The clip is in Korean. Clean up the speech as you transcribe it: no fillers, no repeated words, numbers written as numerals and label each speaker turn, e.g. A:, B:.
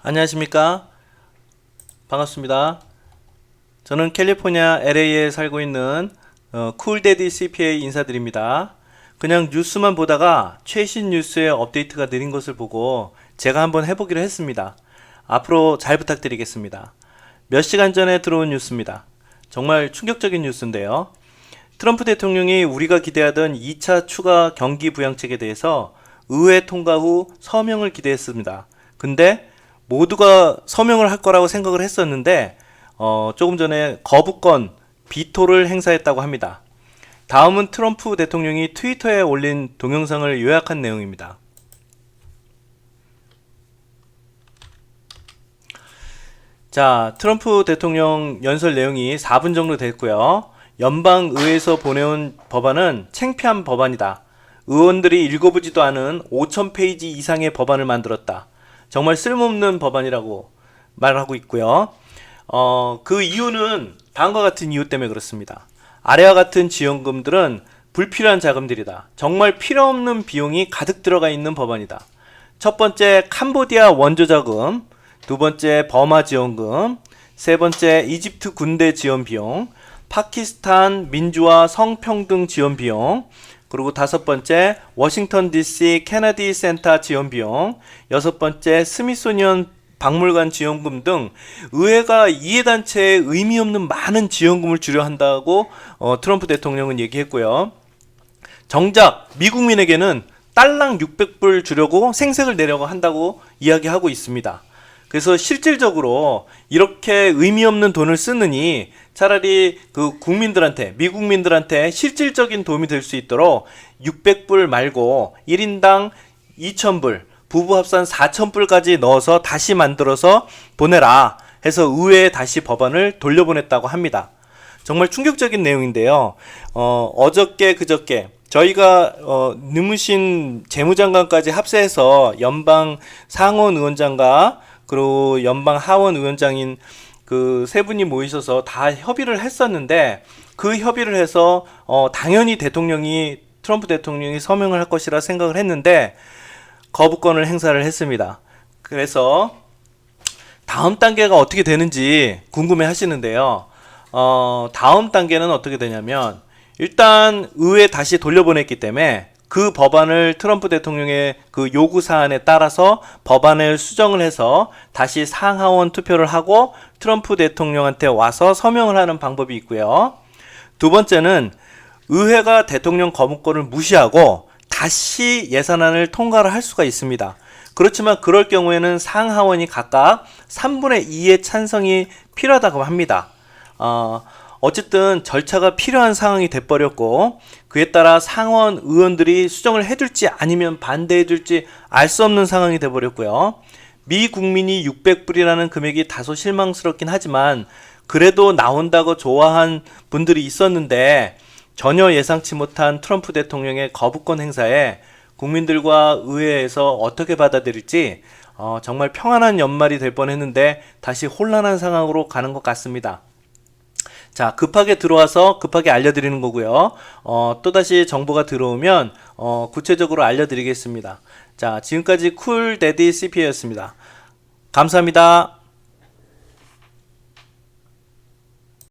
A: 안녕하십니까? 반갑습니다. 저는 캘리포니아 LA에 살고 있는 쿨데디 CPA 인사드립니다. 그냥 뉴스만 보다가 최신 뉴스의 업데이트가 느린 것을 보고 제가 한번 해보기로 했습니다. 앞으로 잘 부탁드리겠습니다. 몇 시간 전에 들어온 뉴스입니다. 정말 충격적인 뉴스인데요. 트럼프 대통령이 우리가 기대하던 2차 추가 경기 부양책에 대해서 의회 통과 후 서명을 기대했습니다. 근데 모두가 서명을 할 거라고 생각을 했었는데 조금 전에 거부권 비토를 행사했다고 합니다. 다음은 트럼프 대통령이 트위터에 올린 동영상을 요약한 내용입니다. 자, 트럼프 대통령 연설 내용이 4분 정도 됐고요. 연방의회에서 보내온 법안은 창피한 법안이다. 의원들이 읽어보지도 않은 5,000페이지 이상의 법안을 만들었다. 정말 쓸모없는 법안이라고 말하고 있고요. 그 이유는 다음과 같은 이유 때문에 그렇습니다. 아래와 같은 지원금들은 불필요한 자금들이다. 정말 필요없는 비용이 가득 들어가 있는 법안이다. 첫 번째 캄보디아 원조 자금, 두 번째 버마 지원금, 세 번째 이집트 군대 지원 비용, 파키스탄 민주화 성평등 지원 비용, 그리고 다섯 번째 워싱턴 DC 케네디 센터 지원 비용, 여섯 번째 스미소니언 박물관 지원금 등 의회가 이해단체에 의미 없는 많은 지원금을 주려 한다고 트럼프 대통령은 얘기했고요. 정작 미국민에게는 달랑 600불 주려고 생색을 내려고 한다고 이야기하고 있습니다. 그래서 실질적으로 이렇게 의미 없는 돈을 쓰느니 차라리 그 국민들한테, 미국민들한테 실질적인 도움이 될 수 있도록 600불 말고 1인당 2,000불, 부부 합산 4,000불까지 넣어서 다시 만들어서 보내라 해서 의회에 다시 법안을 돌려보냈다고 합니다. 정말 충격적인 내용인데요. 어저께 그저께 저희가 느무신 재무장관까지 합세해서 연방 상원 의원장과 그리고 연방 하원 의원장인 그 세 분이 모이셔서 다 협의를 했었는데 그 협의를 해서 당연히 트럼프 대통령이 서명을 할 것이라 생각을 했는데 거부권을 행사를 했습니다. 그래서 다음 단계가 어떻게 되는지 궁금해 하시는데요. 다음 단계는 어떻게 되냐면 일단 의회에 다시 돌려보냈기 때문에 그 법안을 트럼프 대통령의 그 요구 사안에 따라서 법안을 수정을 해서 다시 상하원 투표를 하고 트럼프 대통령한테 와서 서명을 하는 방법이 있고요. 두 번째는 의회가 대통령 거부권을 무시하고 다시 예산안을 통과를 할 수가 있습니다. 그렇지만 그럴 경우에는 상하원이 각각 3분의 2의 찬성이 필요하다고 합니다. 어쨌든 절차가 필요한 상황이 돼버렸고 그에 따라 상원 의원들이 수정을 해줄지 아니면 반대해줄지 알 수 없는 상황이 돼버렸고요. 미 국민이 600불이라는 금액이 다소 실망스럽긴 하지만 그래도 나온다고 좋아한 분들이 있었는데 전혀 예상치 못한 트럼프 대통령의 거부권 행사에 국민들과 의회에서 어떻게 받아들일지 정말 평안한 연말이 될 뻔했는데 다시 혼란한 상황으로 가는 것 같습니다. 자, 급하게 들어와서 급하게 알려드리는 거고요. 또다시 정보가 들어오면 구체적으로 알려드리겠습니다. 자, 지금까지 쿨데디 CPA였습니다. 감사합니다.